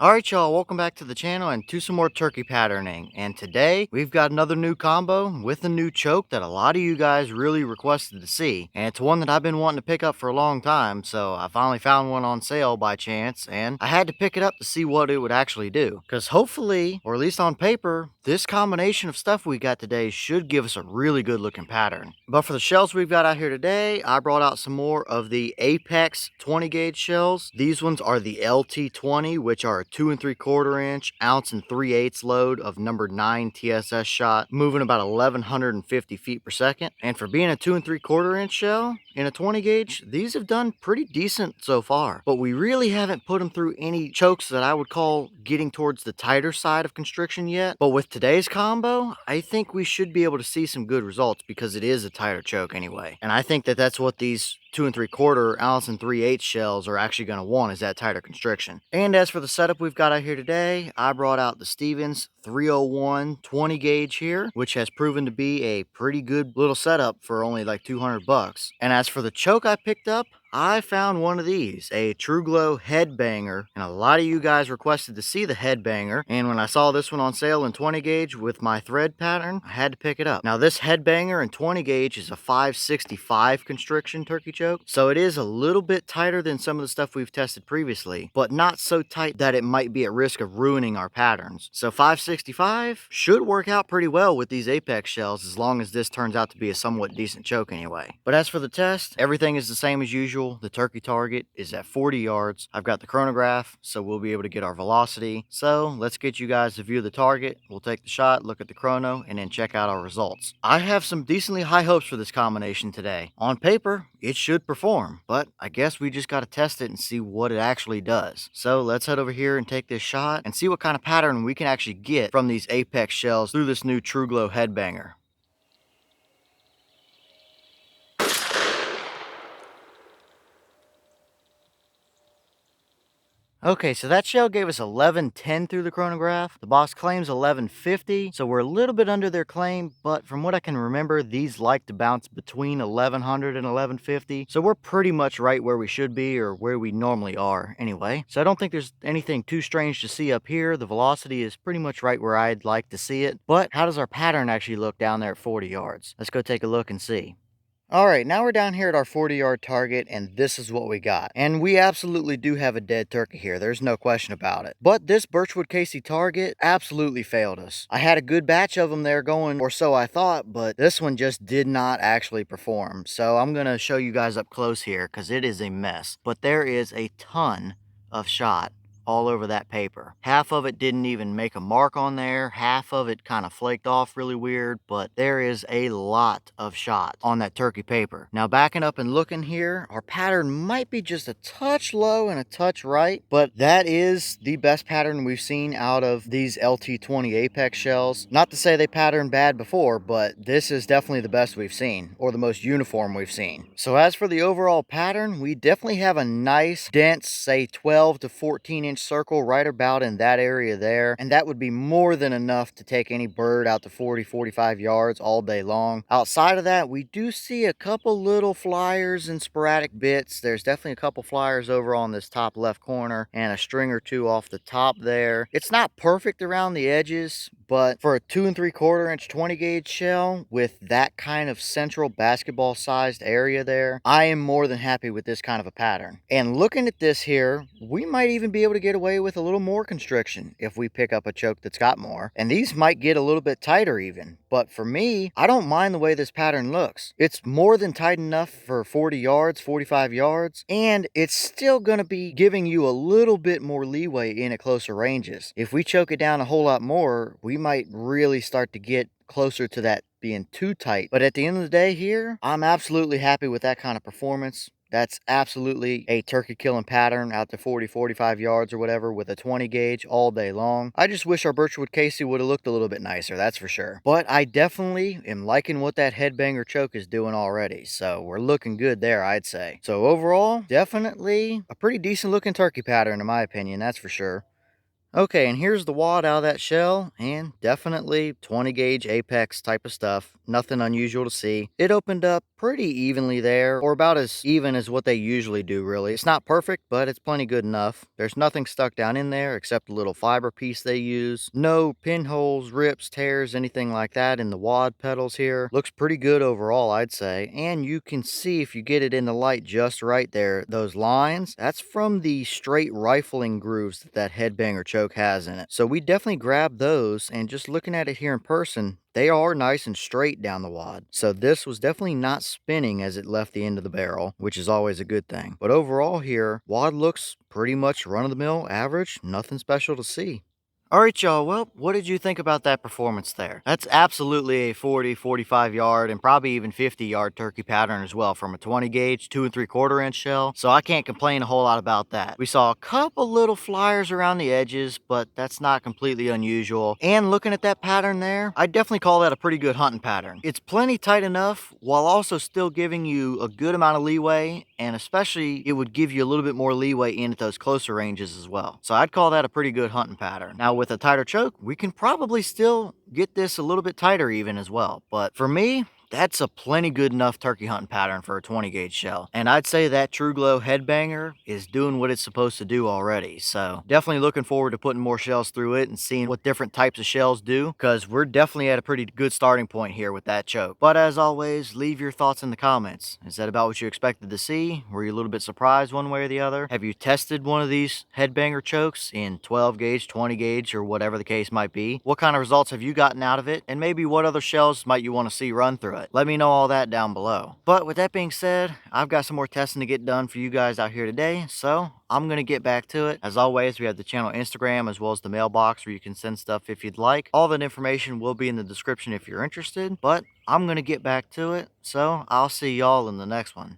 Alright y'all, welcome back to the channel and to some more turkey patterning. And today, we've got another new combo with a new choke that a lot of you guys really requested to see. And it's one that I've been wanting to pick up for a long time, so I finally found one on sale by chance, and I had to pick it up to see what it would actually do. Because hopefully, or at least on paper, this combination of stuff we got today should give us a really good looking pattern. But for the shells we've got out here today, I brought out some more of the Apex 20 gauge shells. These ones are the LT20, which are a 2 3/4 inch, ounce and 3/8 load of number 9 TSS shot, moving about 1150 feet per second. And for being a 2 3/4 inch shell in a 20 gauge, these have done pretty decent so far. But we really haven't put them through any chokes that I would call getting towards the tighter side of constriction yet. But with today's combo, I think we should be able to see some good results because it is a tighter choke anyway. And I think that that's what these 2 3/4 ounce and 3/8 shells are actually going to want, is that tighter constriction. And as for the setup we've got out here today, I brought out the Stevens 301 20 gauge here, which has proven to be a pretty good little setup for only like 200 bucks. And as for the choke I picked up, I found one of these, a Truglo Headbanger, and a lot of you guys requested to see the Headbanger, and when I saw this one on sale in 20 gauge with my thread pattern, I had to pick it up. Now this Headbanger in 20 gauge is a 565 constriction turkey choke, so it is a little bit tighter than some of the stuff we've tested previously, but not so tight that it might be at risk of ruining our patterns. So 565 should work out pretty well with these Apex shells as long as this turns out to be a somewhat decent choke anyway. But as for the test, everything is the same as usual. The turkey target is at 40 yards. I've got the chronograph, so we'll be able to get our velocity. So let's get you guys to view the target. We'll take the shot, look at the chrono, and then check out our results. I have some decently high hopes for this combination today. On paper, it should perform, but I guess we just got to test it and see what it actually does. So let's head over here and take this shot and see what kind of pattern we can actually get from these Apex shells through this new Truglo Headbanger. Okay, so that shell gave us 1110 through the chronograph. The box claims 1150, so we're a little bit under their claim, but from what I can remember, these like to bounce between 1100 and 1150, so we're pretty much right where we should be, or where we normally are anyway. So I don't think there's anything too strange to see up here. The velocity is pretty much right where I'd like to see it, but how does our pattern actually look down there at 40 yards? Let's go take a look and see. All right, now we're down here at our 40-yard target, and this is what we got. And we absolutely do have a dead turkey here. There's no question about it. But this Birchwood Casey target absolutely failed us. I had a good batch of them there going, or so I thought, but this one just did not actually perform. So I'm going to show you guys up close here because it is a mess. But there is a ton of shot all over that paper. Half of it didn't even make a mark on there. Half of it kind of flaked off really weird, but there is a lot of shot on that turkey paper. Now backing up and looking here, our pattern might be just a touch low and a touch right, but that is the best pattern we've seen out of these LT20 Apex shells. Not to say they patterned bad before, but this is definitely the best we've seen, or the most uniform we've seen. So as for the overall pattern, we definitely have a nice, dense, say 12 to 14 inch circle right about in that area there, and that would be more than enough to take any bird out to 40-45 yards all day long. Outside of that, we do see a couple little flyers and sporadic bits. There's definitely a couple flyers over on this top left corner and a string or two off the top there. It's not perfect around the edges, but for a 2 3/4 inch 20 gauge shell with that kind of central basketball sized area there, I am more than happy with this kind of a pattern. And looking at this here, we might even be able to get away with a little more constriction if we pick up a choke that's got more. And these might get a little bit tighter even. But for me, I don't mind the way this pattern looks. It's more than tight enough for 40 yards, 45 yards, and it's still going to be giving you a little bit more leeway in at closer ranges. If we choke it down a whole lot more, we might really start to get closer to that being too tight. But at the end of the day here, I'm absolutely happy with that kind of performance. That's absolutely a turkey killing pattern out to 40-45 yards or whatever with a 20 gauge all day long. I just wish our Birchwood Casey would have looked a little bit nicer, that's for sure. But I definitely am liking what that Headbanger choke is doing already. So we're looking good there, I'd say. So overall, definitely a pretty decent looking turkey pattern in my opinion, that's for sure. Okay, and here's the wad out of that shell, and definitely 20 gauge apex type of stuff. Nothing unusual to see. It opened up pretty evenly there, or about as even as what they usually do, really. It's not perfect, but it's plenty good enough. There's nothing stuck down in there except a little fiber piece they use. No pinholes, rips, tears, anything like that in the wad pedals here. Looks pretty good overall, I'd say. And you can see if you get it in the light just right there, those lines, that's from the straight rifling grooves that headbanger choke has in it. So we definitely grabbed those, and just looking at it here in person, they are nice and straight down the wad. So this was definitely not spinning as it left the end of the barrel, which is always a good thing. But overall here, wad looks pretty much run-of-the-mill, average, nothing special to see. Alright, y'all. Well, what did you think about that performance there? That's absolutely a 40, 45 yard, and probably even 50 yard turkey pattern as well from a 20 gauge, 2 3/4 inch shell. So I can't complain a whole lot about that. We saw a couple little flyers around the edges, but that's not completely unusual. And looking at that pattern there, I'd definitely call that a pretty good hunting pattern. It's plenty tight enough while also still giving you a good amount of leeway, and especially it would give you a little bit more leeway in at those closer ranges as well. So I'd call that a pretty good hunting pattern. Now with a tighter choke, we can probably still get this a little bit tighter even as well. But for me, that's a plenty good enough turkey hunting pattern for a 20 gauge shell. And I'd say that Truglo Headbanger is doing what it's supposed to do already. So definitely looking forward to putting more shells through it and seeing what different types of shells do, because we're definitely at a pretty good starting point here with that choke. But as always, leave your thoughts in the comments. Is that about what you expected to see? Were you a little bit surprised one way or the other? Have you tested one of these Headbanger chokes in 12 gauge, 20 gauge, or whatever the case might be? What kind of results have you gotten out of it? And maybe what other shells might you want to see run through it? Let me know all that down below. But with that being said, I've got some more testing to get done for you guys out here today, so I'm going to get back to it. As always, we have the channel Instagram as well as the mailbox where you can send stuff if you'd like. All that information will be in the description if you're interested, but I'm going to get back to it, so I'll see y'all in the next one.